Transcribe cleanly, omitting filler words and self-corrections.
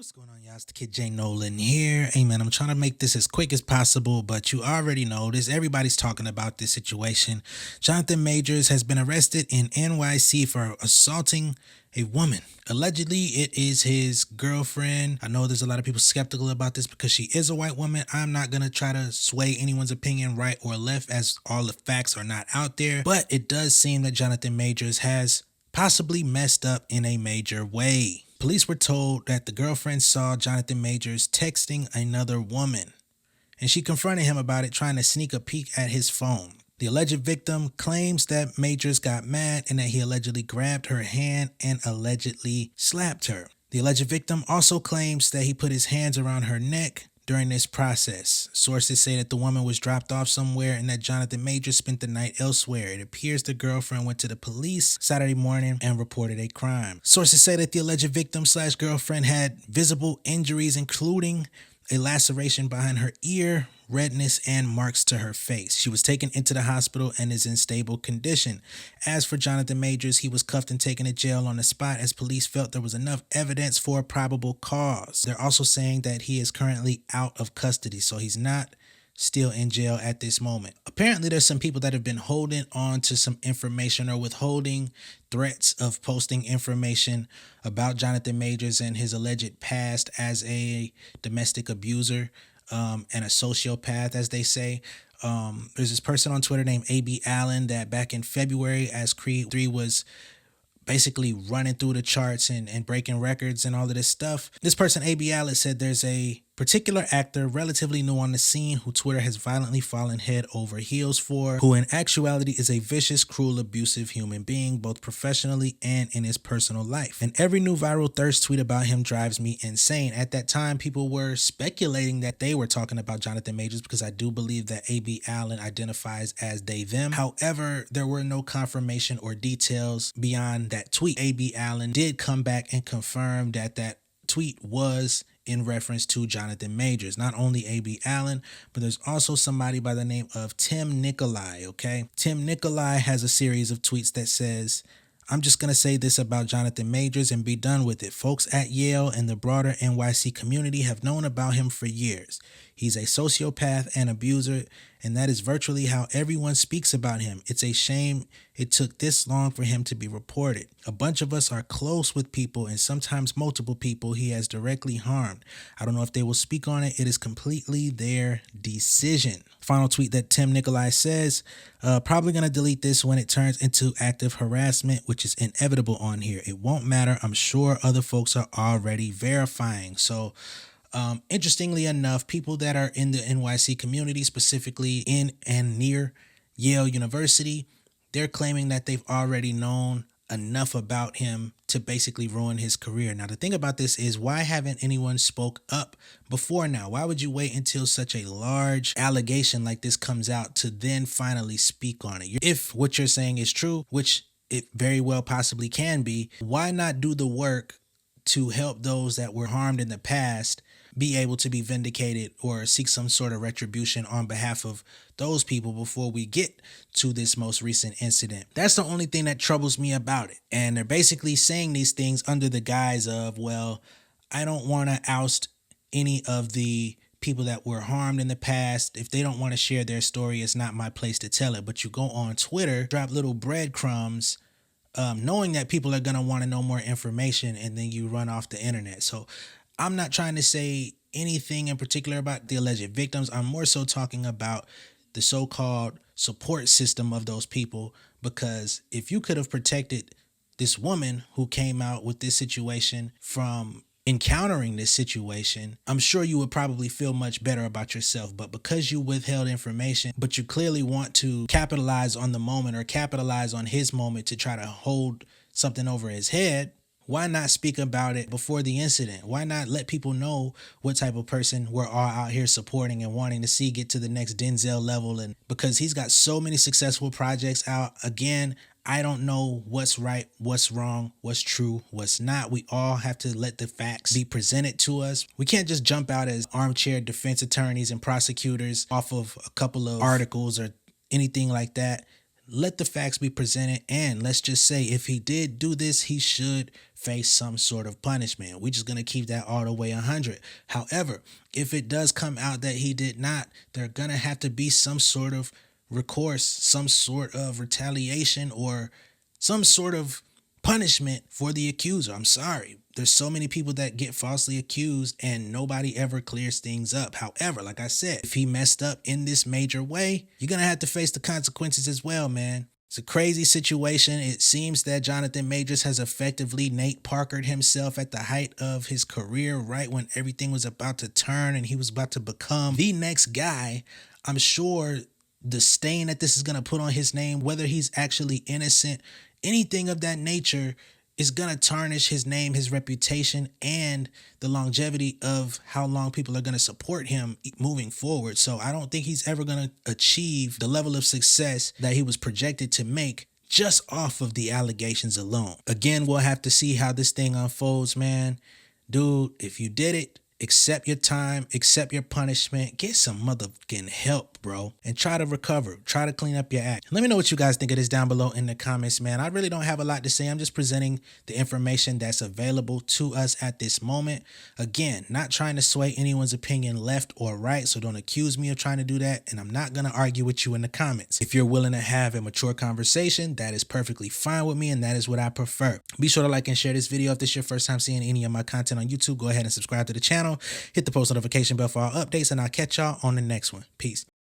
What's going on, y'all? It's the kid J Nolan here. Hey man, I'm trying to make this as quick as possible, but you already know this. Everybody's talking about this situation. Johnathan Majors has been arrested in NYC for assaulting a woman. Allegedly, it is his girlfriend. I know there's a lot of people skeptical about this because she is a white woman. I'm not going to try to sway anyone's opinion right or left, as all the facts are not out there. But it does seem that Johnathan Majors has possibly messed up in a major way. Police were told that the girlfriend saw Johnathan Majors texting another woman, and she confronted him about it, trying to sneak a peek at his phone. The alleged victim claims that Majors got mad and that he allegedly grabbed her hand and allegedly slapped her. The alleged victim also claims that he put his hands around her neck during this process. Sources say that the woman was dropped off somewhere and that Johnathan Majors spent the night elsewhere. It appears the girlfriend went to the police Saturday morning and reported a crime. Sources say that the alleged victim / girlfriend had visible injuries, including a laceration behind her ear, redness, and marks to her face. She was taken into the hospital and is in stable condition. As for Johnathan Majors, he was cuffed and taken to jail on the spot as police felt there was enough evidence for a probable cause. They're also saying that he is currently out of custody, so he's not still in jail at this moment. Apparently, there's some people that have been holding on to some information or withholding threats of posting information about Johnathan Majors and his alleged past as a domestic abuser and a sociopath, as they say. There's this person on Twitter named AB Allen that back in February, as Creed 3 was basically running through the charts and breaking records and all of this stuff. This person, AB Allen, said there's a particular actor relatively new on the scene who Twitter has violently fallen head over heels for, who in actuality is a vicious, cruel, abusive human being, both professionally and in his personal life. And every new viral thirst tweet about him drives me insane. At that time, people were speculating that they were talking about Johnathan Majors because I do believe that AB Allen identifies as they, them. However, there were no confirmation or details beyond that tweet. AB Allen did come back and confirm that that tweet was in reference to Johnathan Majors. Not only AB Allen, but there's also somebody by the name of Tim Nikolai, okay? Tim Nikolai has a series of tweets that says, "I'm just going to say this about Johnathan Majors and be done with it. Folks at Yale and the broader NYC community have known about him for years. He's a sociopath and abuser, and that is virtually how everyone speaks about him. It's a shame it took this long for him to be reported. A bunch of us are close with people and sometimes multiple people he has directly harmed. I don't know if they will speak on it. It is completely their decision." Final tweet that Tim Nikolai says, probably going to delete this when it turns into active harassment, which is inevitable on here. It won't matter. I'm sure other folks are already verifying. So interestingly enough, people that are in the NYC community, specifically in and near Yale University, they're claiming that they've already known enough about him to basically ruin his career. Now, the thing about this is, why haven't anyone spoke up before now? Why would you wait until such a large allegation like this comes out to then finally speak on it? If what you're saying is true, which it very well possibly can be, why not do the work to help those that were harmed in the past be able to be vindicated or seek some sort of retribution on behalf of those people before we get to this most recent incident? That's the only thing that troubles me about it. And they're basically saying these things under the guise of, well, I don't want to oust any of the people that were harmed in the past. If they don't want to share their story, it's not my place to tell it. But you go on Twitter, drop little breadcrumbs, knowing that people are going to want to know more information, and then you run off the internet. So I'm not trying to say anything in particular about the alleged victims. I'm more so talking about the so-called support system of those people, because if you could have protected this woman who came out with this situation from encountering this situation, I'm sure you would probably feel much better about yourself. But because you withheld information, but you clearly want to capitalize on the moment or capitalize on his moment to try to hold something over his head, why not speak about it before the incident? Why not let people know what type of person we're all out here supporting and wanting to see get to the next Denzel level? And because he's got so many successful projects out, again, I don't know what's right, what's wrong, what's true, what's not. We all have to let the facts be presented to us. We can't just jump out as armchair defense attorneys and prosecutors off of a couple of articles or anything like that. let the facts be presented, and let's just say if he did do this, he should face some sort of punishment. We're just going to keep that all the way 100. However, if it does come out that he did not, there going to have to be some sort of recourse, some sort of retaliation, or some sort of punishment for the accuser. I'm sorry. There's so many people that get falsely accused and nobody ever clears things up. However, like I said, if he messed up in this major way, you're going to have to face the consequences as well, man. It's a crazy situation. It seems that Johnathan Majors has effectively Nate Parkered himself at the height of his career, right when everything was about to turn and he was about to become the next guy. I'm sure the stain that this is going to put on his name, whether he's actually innocent, anything of that nature, is going to tarnish his name, his reputation, and the longevity of how long people are going to support him moving forward. So I don't think he's ever going to achieve the level of success that he was projected to make just off of the allegations alone. Again, we'll have to see how this thing unfolds, man. Dude, if you did it, accept your time, accept your punishment, get some motherfucking help, bro, and try to recover, try to clean up your act. Let me know what you guys think of this down below in the comments, man. I really don't have a lot to say. I'm just presenting the information that's available to us at this moment. Again, not trying to sway anyone's opinion left or right, so don't accuse me of trying to do that, and I'm not going to argue with you in the comments. If you're willing to have a mature conversation, that is perfectly fine with me, and that is what I prefer. Be sure to like and share this video. If this is your first time seeing any of my content on YouTube, go ahead and subscribe to the channel. Hit the post notification bell for all updates, and I'll catch y'all on the next one. Peace.